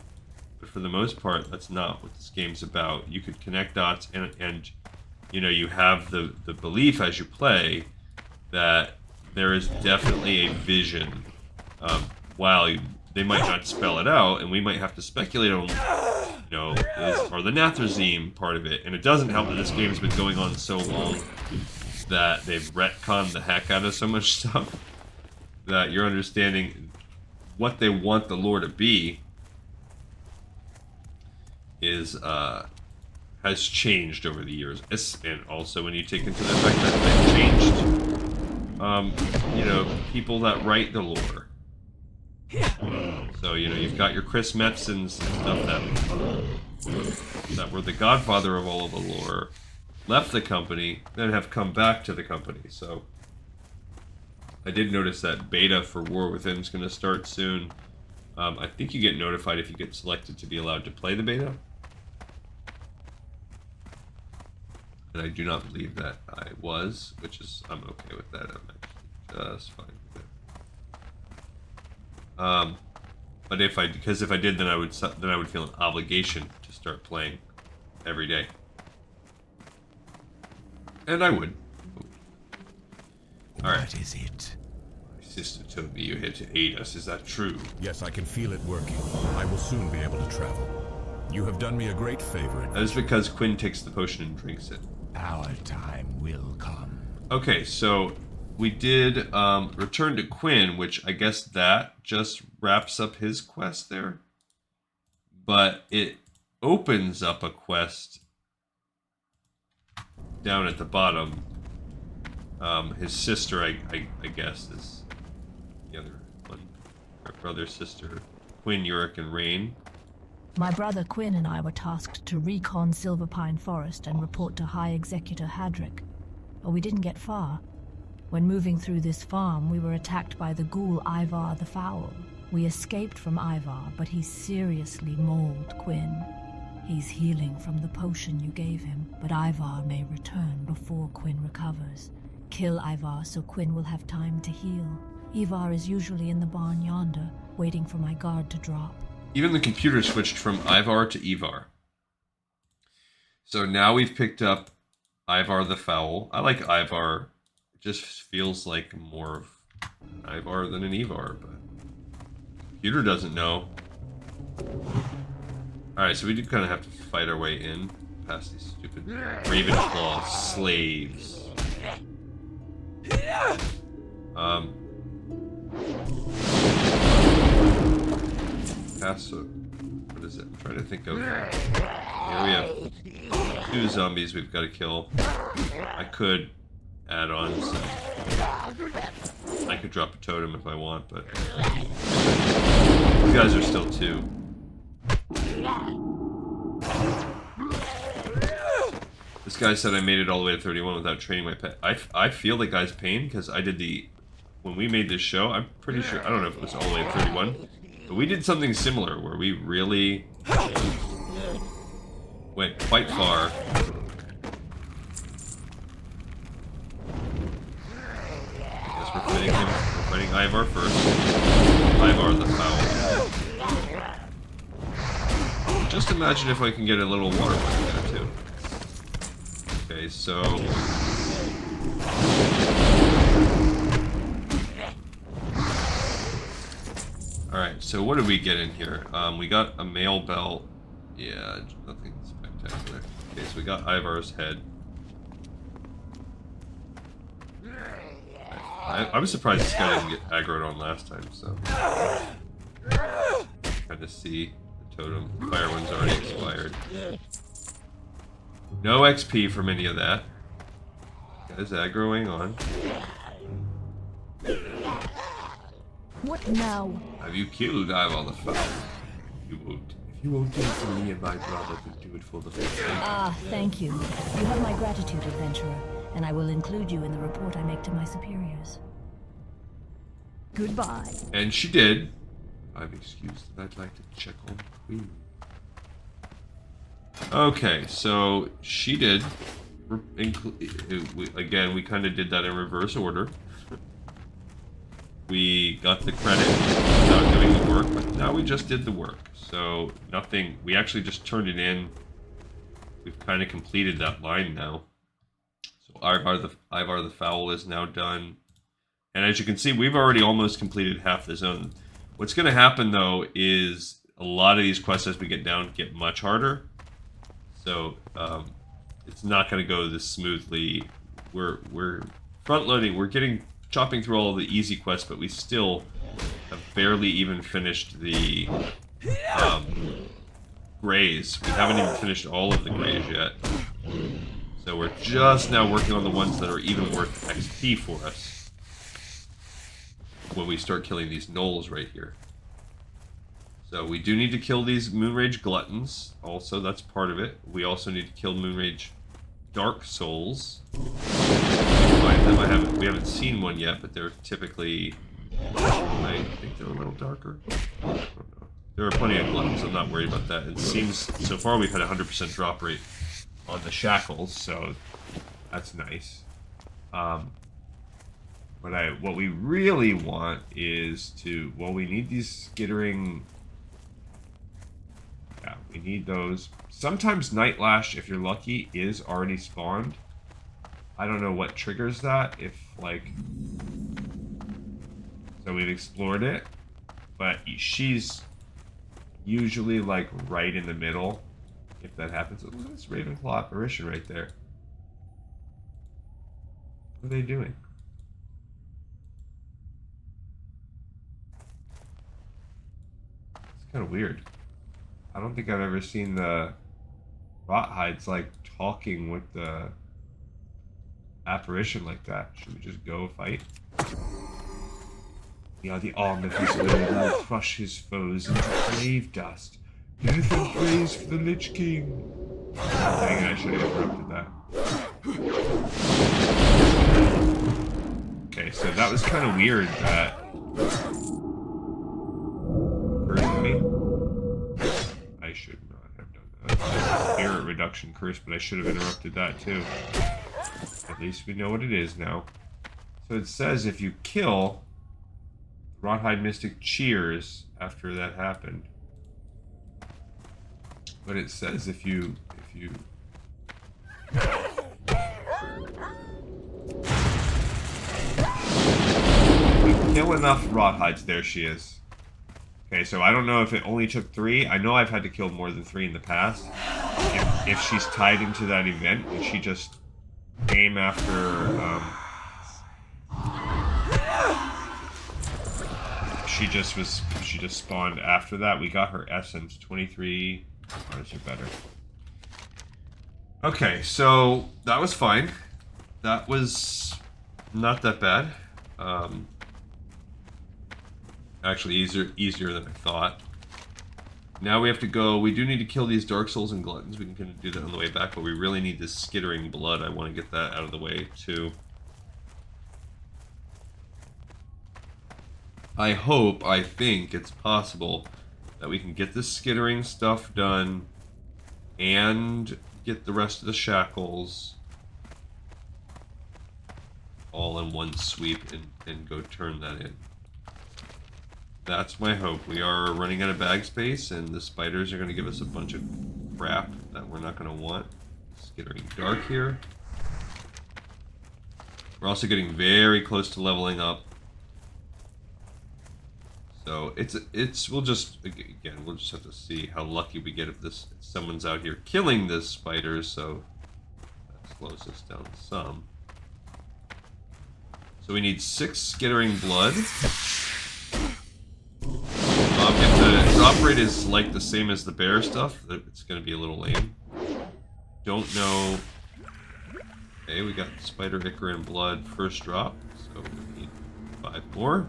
but for the most part, that's not what this game's about. You could connect dots and you have the belief as you play that there is definitely a vision. While they might not spell it out, and we might have to speculate on, or the Nathrazim part of it. And it doesn't help that this game's been going on so long that they've retconned the heck out of so much stuff that you're understanding what they want the lore to be has changed over the years. And also when you take into the fact that they've changed, people that write the lore. So, you've got your Chris Metzons and stuff that were the godfather of all of the lore, left the company, then have come back to the company. So, I did notice that beta for War Within is going to start soon. I think you get notified if you get selected to be allowed to play the beta. And I do not believe that I was, I'm okay with that. I'm actually just fine with it. But if I did, then I would feel an obligation to start playing every day, and I would. All right. What is it? My sister told me you're here to aid us. Is that true? Yes, I can feel it working. I will soon be able to travel. You have done me a great favor. That is because Quinn takes the potion and drinks it. Our time will come. Okay, so we did return to Quinn, which I guess that just wraps up his quest there. But it opens up a quest down at the bottom. His sister, I guess, is the other one. Her brother, sister, Quinn, Yurick, and Rain. My brother Quinn and I were tasked to recon Silverpine Forest and report to High Executor Hadrick. But we didn't get far. When moving through this farm, we were attacked by the ghoul Ivar the Foul. We escaped from Ivar, but he seriously mauled Quinn. He's healing from the potion you gave him, but Ivar may return before Quinn recovers. Kill Ivar so Quinn will have time to heal. Ivar is usually in the barn yonder, waiting for my guard to drop. Even the computer switched from Ivar to Ivar. So now we've picked up Ivar the Foul. I like Ivar. It just feels like more of an Ivar than an Ivar, but the computer doesn't know. Alright, so we do kind of have to fight our way in past these stupid Ravenclaw slaves. What is it? I'm trying to think of. Here we have 2 zombies we've got to kill. I could add on some. I could drop a totem if I want, but These guys are still 2. This guy said I made it all the way to 31 without training my pet. I feel the guy's pain because I did the... When we made this show, I'm pretty sure... I don't know if it was all the way to 31. But we did something similar where we really went quite far. We're fighting him. We're fighting Ivar first. Ivar the Foul. Just imagine if I can get a little water one there too. Okay, so alright, so what did we get in here? We got a mail belt. Yeah, nothing spectacular. Okay, so we got Ivar's head. I was surprised this guy didn't get aggroed on last time, so... Kind of see the totem. The fire one's already expired. No XP from any of that. Guy's aggroing on. What now? Have you killed Ivar the Foul? You won't. If you won't do it for me and my brother, then do it for the family. Ah, thank you. You have my gratitude, adventurer, and I will include you in the report I make to my superiors. Goodbye. And she did. I'm excused that I'd like to check on Quinn. Okay, so she did. Again, we kind of did that in reverse order. We got the credit without doing the work, but now we just did the work. So nothing, we actually just turned it in. We've kind of completed that line now. So Ivar the Foul is now done. And as you can see, we've already almost completed half the zone. What's going to happen though is a lot of these quests as we get down get much harder. So it's not going to go this smoothly. We're front loading. We're chopping through all of the easy quests, but we still have barely even finished the grays. We haven't even finished all of the grays yet. So we're just now working on the ones that are even worth XP for us when we start killing these gnolls right here. So we do need to kill these Moonrage Gluttons. Also, that's part of it. We also need to kill Moonrage Dark Souls. Find them. We haven't seen one yet, but they're typically... I think they're a little darker. I don't know. There are plenty of Gluttons. I'm not worried about that. It seems so far we've had a 100% drop rate on the shackles, so that's nice. What we really want is to... Well, we need these skittering... Yeah, we need those. Sometimes Night Lash, if you're lucky, is already spawned. I don't know what triggers that. If, like... So we've explored it. But she's usually, like, right in the middle. If that happens. Look at this Ravenclaw apparition right there. What are they doing? It's kind of weird. I don't think I've ever seen the Rothides like talking with the apparition like that. Should we just go fight? We are the arm of his will. We will crush his foes into grave dust. Death and praise for the Lich King. Dang it, I should have interrupted that. Okay, so that was kind of weird that... Hurt me? I should not have done that. Spirit reduction curse, but I should have interrupted that too. At least we know what it is now. So it says if you kill Rothide Mystic cheers after that happened. But it says if you kill enough Rothides, there she is. Okay, so I don't know if it only took 3. I know I've had to kill more than 3 in the past. If she's tied into that event, and she just came after, she just spawned after that. We got her essence, 23 cards are better. Okay, so that was fine. That was not that bad. Actually, easier than I thought. Now we have to go. We do need to kill these Dark Souls and Gluttons. We can kind of do that on the way back, but we really need this skittering blood. I want to get that out of the way, too. I think it's possible that we can get this skittering stuff done and get the rest of the shackles all in one sweep and go turn that in. That's my hope. We are running out of bag space, and the spiders are going to give us a bunch of crap that we're not going to want. It's getting dark here. We're also getting very close to leveling up. So we'll just have to see how lucky we get if someone's out here killing this spider, so that slows us down some. So we need 6 skittering blood. If the drop rate is like the same as the bear stuff, it's going to be a little lame. Don't know. Okay, we got spider ichor and blood first drop, so we need 5 more.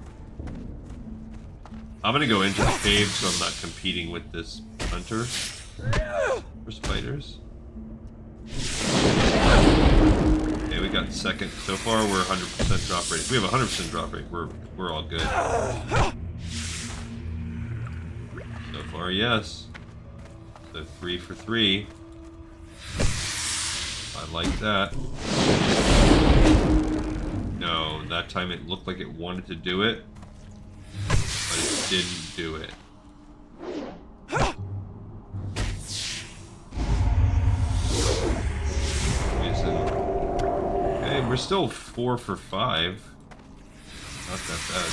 I'm going to go into the cave so I'm not competing with this hunter for spiders. Okay, we got second. So far we're 100% drop rate. If we have 100% drop rate, we're all good. So far, yes. So 3 for 3. I like that. No, that time it looked like it wanted to do it, but it didn't do it. Okay, we're still 4 for 5. Not that bad.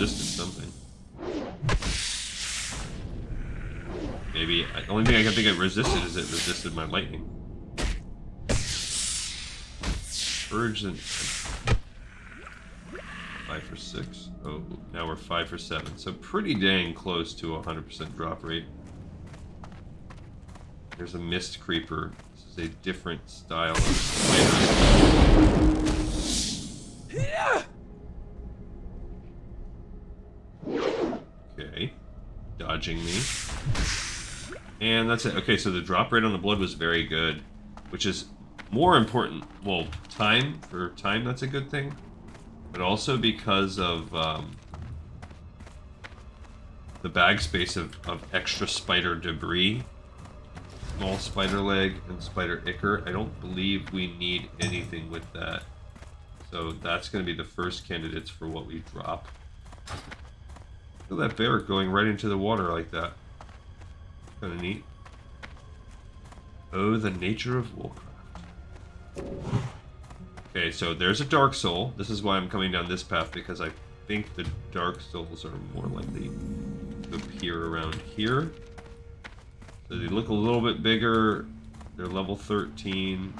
Resisted something. Maybe the only thing I can think it resisted is it resisted my lightning. Urge and 5 for 6. Oh, now we're 5 for 7. So pretty dang close to 100% drop rate. There's a mist creeper. This is a different style of spider. Okay. Dodging me. And that's it. Okay, so the drop rate on the blood was very good, which is more important. Well, time, that's a good thing. But also because of the bag space of extra spider debris. Small spider leg and spider ichor. I don't believe we need anything with that. So that's going to be the first candidates for what we drop. Look at that bear going right into the water like that. Kind of neat. Oh, the nature of Warcraft. Okay, so there's a Dark Soul. This is why I'm coming down this path, because I think the Dark Souls are more likely to appear around here. So they look a little bit bigger. They're level 13.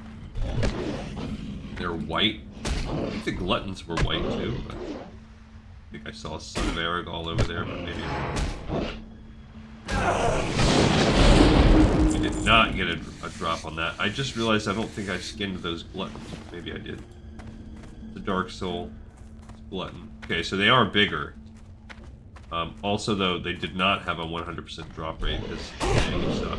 They're white. I think the Gluttons were white too, but I think I saw a Son of Arugal over there, but maybe we did not get a drop on that. I just realized I don't think I skinned those Gluttons. Maybe I did. The Dark Soul. It's Glutton. Okay, so they are bigger. Also, though, they did not have a 100% drop rate because they suck.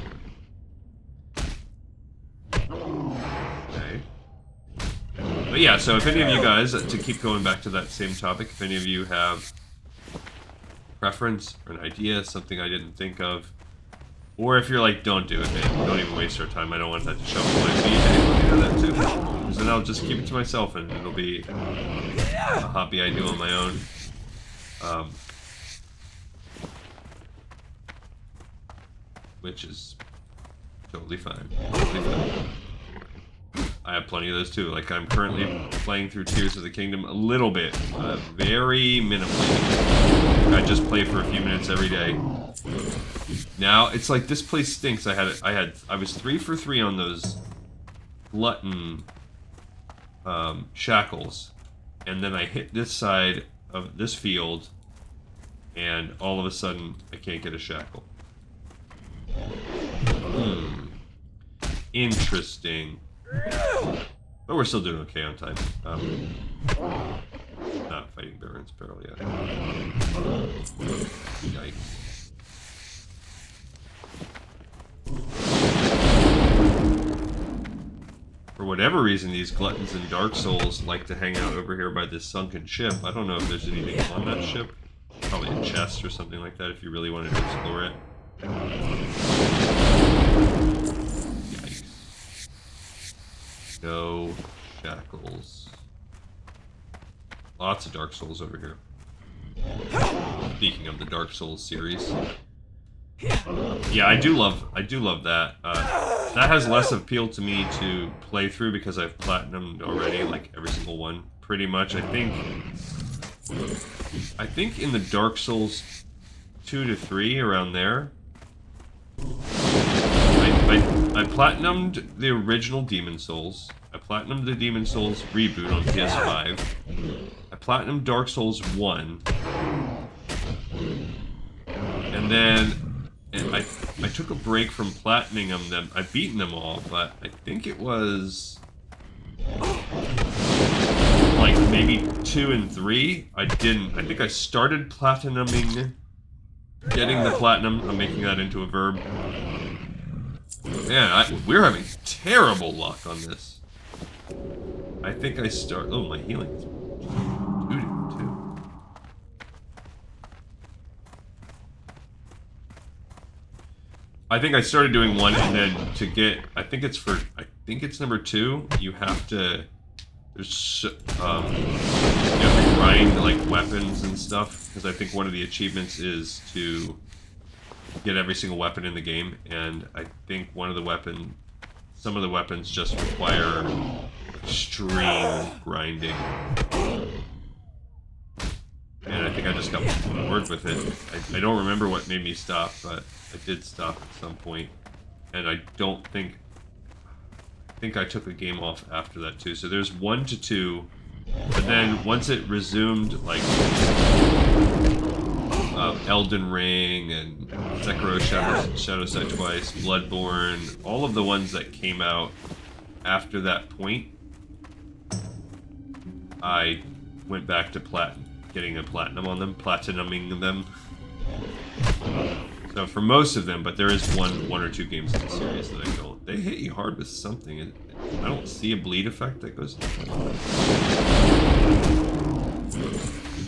Okay. But yeah, so if any of you guys, to keep going back to that same topic, if any of you have preference or an idea, something I didn't think of, or if you're like, don't do it, man, don't even waste our time, I don't want that to show up on my feed, hey, let me know that too. Because then I'll just keep it to myself and it'll be a hobby I do on my own. Which is totally fine. Totally fine. I have plenty of those too. Like, I'm currently playing through Tears of the Kingdom a little bit, very minimally. I just play for a few minutes every day. Now it's like this place stinks. I was 3 for 3 on those Glutton shackles, and then I hit this side of this field, and all of a sudden I can't get a shackle. Interesting. But we're still doing okay on time. Not fighting Baron's Peril yet. Yikes. For whatever reason, these gluttons in Dark Souls like to hang out over here by this sunken ship. I don't know if there's anything on that ship. Probably a chest or something like that if you really wanted to explore it. Yikes. No shackles. Lots of Dark Souls over here. Speaking of the Dark Souls series. Yeah, I do love that. That has less appeal to me to play through because I've platinumed already, like every single one, pretty much. I think in the Dark Souls 2 to 3, around there, I platinumed the original Demon Souls. I platinumed the Demon Souls reboot on PS5. I platinumed Dark Souls 1. And then I took a break from platining them. I've beaten them all, but I think it was like maybe 2 and 3. I didn't. I think I started platinuming, getting the platinum. I'm making that into a verb. Man, we're having terrible luck on this. I think I start. Oh, my healing is 2. I think I started doing 1, and then to get, I think it's number 2. You have to, you have to grind like weapons and stuff, because I think one of the achievements is to get every single weapon in the game, and I think some of the weapons just require extreme grinding. And I think I just got bored with it. I don't remember what made me stop, but I did stop at some point. And I think I took a game off after that too. So there's 1 to 2, but then once it resumed, like Elden Ring and Sekiro Shadowside Twice, Bloodborne, all of the ones that came out after that point, I went back to getting a platinum on them, platinuming them. So for most of them, but there is one or two games in the series that I don't. They hit you hard with something. I don't see a bleed effect that goes.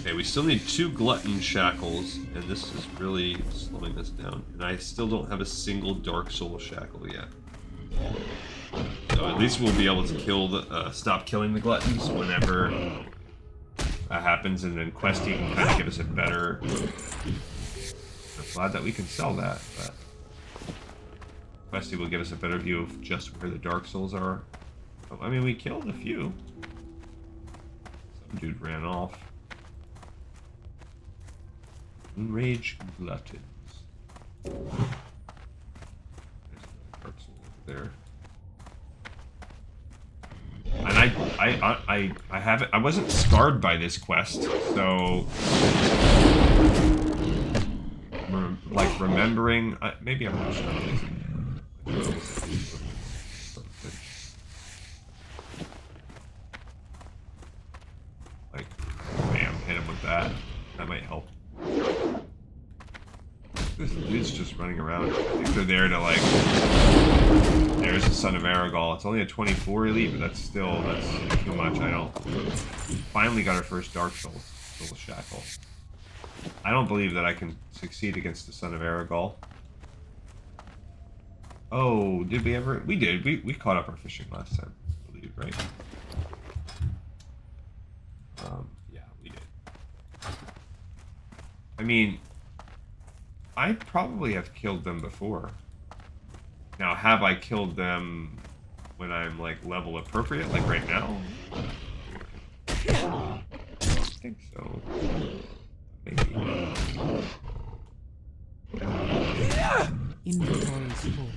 Okay, we still need 2 glutton shackles, and this is really slowing us down. And I still don't have a single Dark Soul shackle yet. So at least we'll be able to stop killing the gluttons whenever that happens, and then questing can kind of give us a better. I'm glad that we can sell that, but questing will give us a better view of just where the Dark Souls are. Oh, I mean, we killed a few. Some dude ran off. Enraged gluttons. There's another Dark Soul over there. And I haven't. I wasn't scarred by this quest, so like remembering. Maybe I'm not sure. Like, bam, hit him with that. That might help. This dude's just running around. I think they're there to like. There's the son of Arugal. It's only a 24 elite, but that's too much. I don't. Finally got our first Dark Souls shackle. I don't believe that I can succeed against the son of Arugal. Oh, did we ever? We did. We caught up our fishing last time, I believe, right? Yeah, we did. I mean, I probably have killed them before. Now, have I killed them when I'm, like, level appropriate, like right now? I don't think so. Maybe. Inventory is full.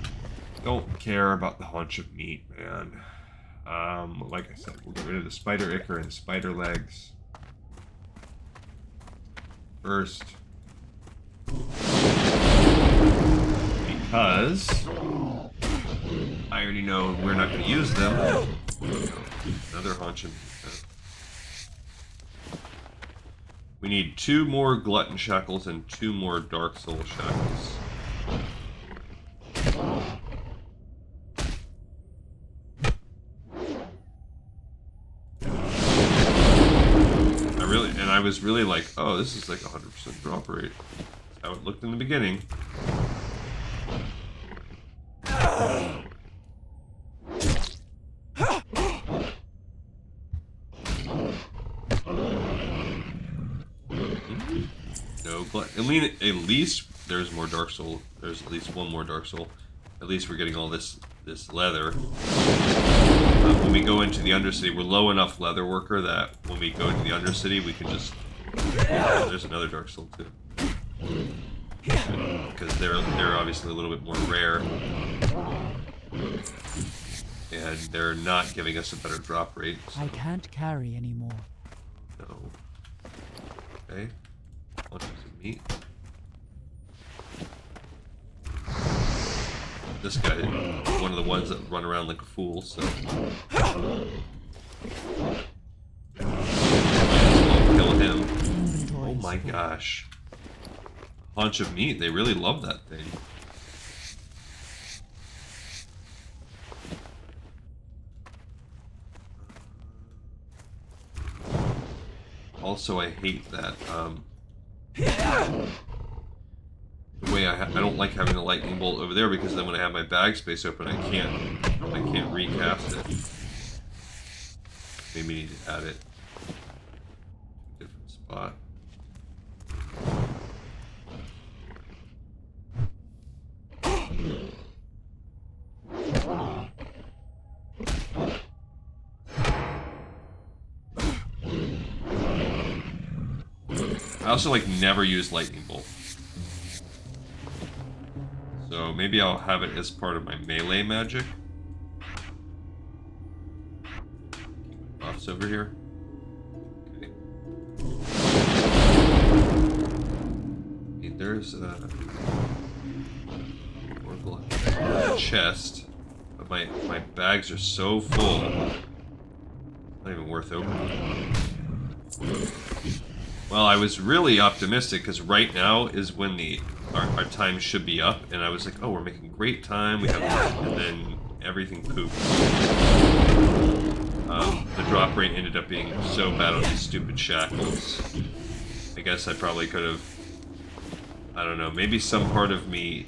Don't care about the haunch of meat, man. Like I said, we'll get rid of the spider ichor and spider legs. First. Because I already know we're not going to use them. Another haunch of meat. We need 2 more glutton shackles and 2 more dark soul shackles. I was really like, oh, this is like 100% drop rate. That's how it looked in the beginning. No glutton. I mean, at least there's more dark soul. There's at least 1 more dark soul. At least we're getting all this leather. When we go into the Undercity, we're low enough leather worker that when we go into the Undercity, we can just... Oh, there's another dark soul too. Because they're obviously a little bit more rare. And they're not giving us a better drop rate. So. I can't carry anymore. No. Okay. I'll do some meat. This guy is one of the ones that run around like a fool, so... Kill him. Oh my gosh. Haunch of meat, they really love that thing. Also, I hate that, the way I don't like having the lightning bolt over there, because then when I have my bag space open, I can't recast it. Maybe need to add it to a different spot. I also like never use lightning bolt. So maybe I'll have it as part of my melee magic. Buffs over here. Okay. Okay, there's a chest, but my bags are so full. Not even worth opening. Well, I was really optimistic because right now is when our time should be up, and I was like, oh, we're making great time. We have, and then everything pooped. The drop rate ended up being so bad on these stupid shackles. I guess I probably could have, I don't know, maybe some part of me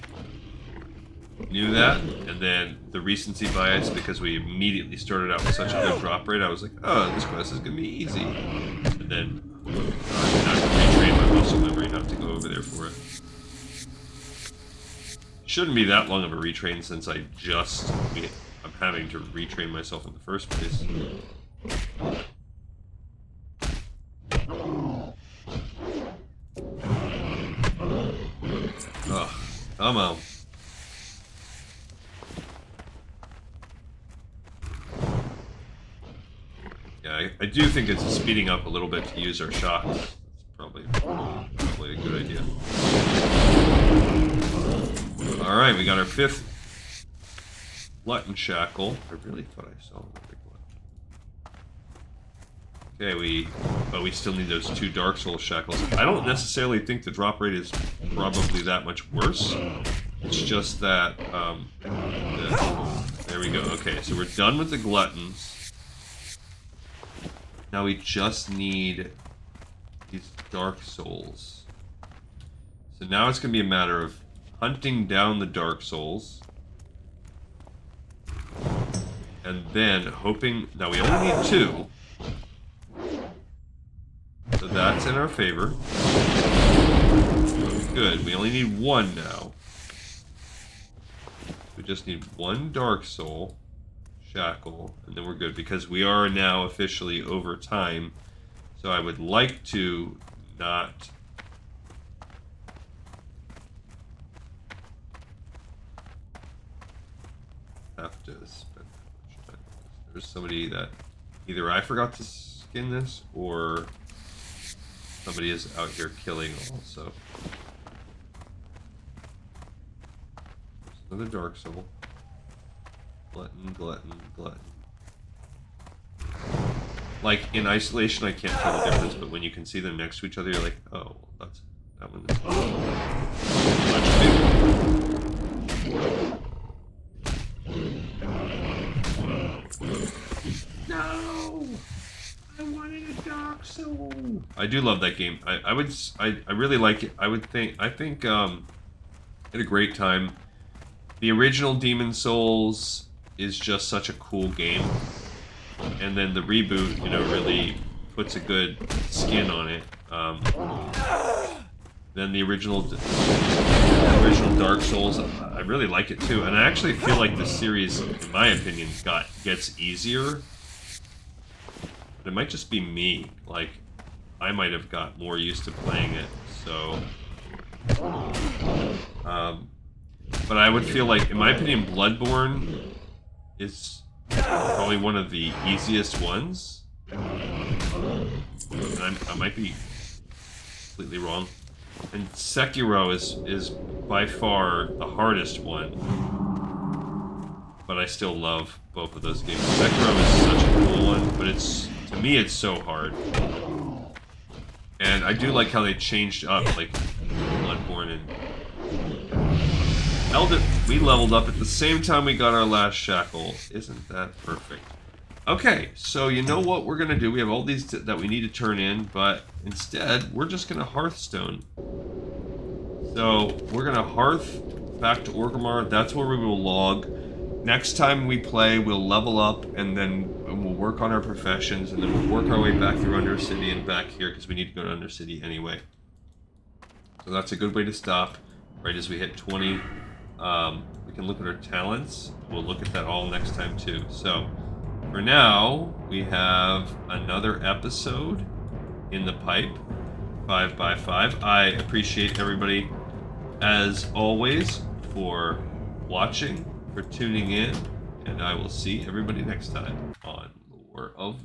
knew that, and then the recency bias, because we immediately started out with such a good drop rate, I was like, oh, this quest is gonna be easy. And then I have to retrain my muscle memory not to go over there for it. Shouldn't be that long of a retrain since I'm having to retrain myself in the first place. Ugh, come on. Yeah, I do think it's speeding up a little bit to use our shocks. That's probably a good idea. Alright, we got our 5th glutton shackle. I really thought I saw the big one. Okay, but we still need those 2 dark soul shackles. I don't necessarily think the drop rate is probably that much worse. It's just that, there we go. Okay, so we're done with the gluttons. Now we just need these dark souls. So now it's going to be a matter of hunting down the dark souls. And then hoping... Now we only need 2. So that's in our favor. Good. We only need 1 now. We just need 1 dark soul shackle, and then we're good, because we are now officially over time. So I would like to not have to spend that much time. There's somebody that either I forgot to skin this, or somebody is out here killing also. There's another dark soul. Glutton, glutton, glutton. like in isolation, I can't tell the difference, but when you can see them next to each other, you're like, oh, that's that one. No, I wanted a Dark Soul. I do love that game. I really like it. I think had a great time. The original Demon Souls is just such a cool game, and then the reboot, you know, really puts a good skin on it. Then the original Dark Souls, I really like it too, and I actually feel like the series, in my opinion, gets easier. But it might just be me. Like, I might have got more used to playing it, so. But I would feel like, in my opinion, Bloodborne is probably one of the easiest ones. And I might be completely wrong. And Sekiro is by far the hardest one. But I still love both of those games. Sekiro is such a cool one, but to me it's so hard. And I do like how they changed up, like Bloodborne and Elden. We leveled up at the same time we got our last shackle. Isn't that perfect? Okay, so you know what we're gonna do? We have all these that we need to turn in, but instead we're just gonna Hearthstone. So we're gonna Hearth back to Orgrimmar. That's where we will log. Next time we play, we'll level up, and then we'll work on our professions, and then we'll work our way back through Undercity and back here because we need to go to Undercity anyway. So that's a good way to stop. Right as we hit 20, we can look at our talents. We'll look at that all next time too. So. For now, we have another episode in the pipe, 5x5. I appreciate everybody, as always, for watching, for tuning in, and I will see everybody next time on Lore of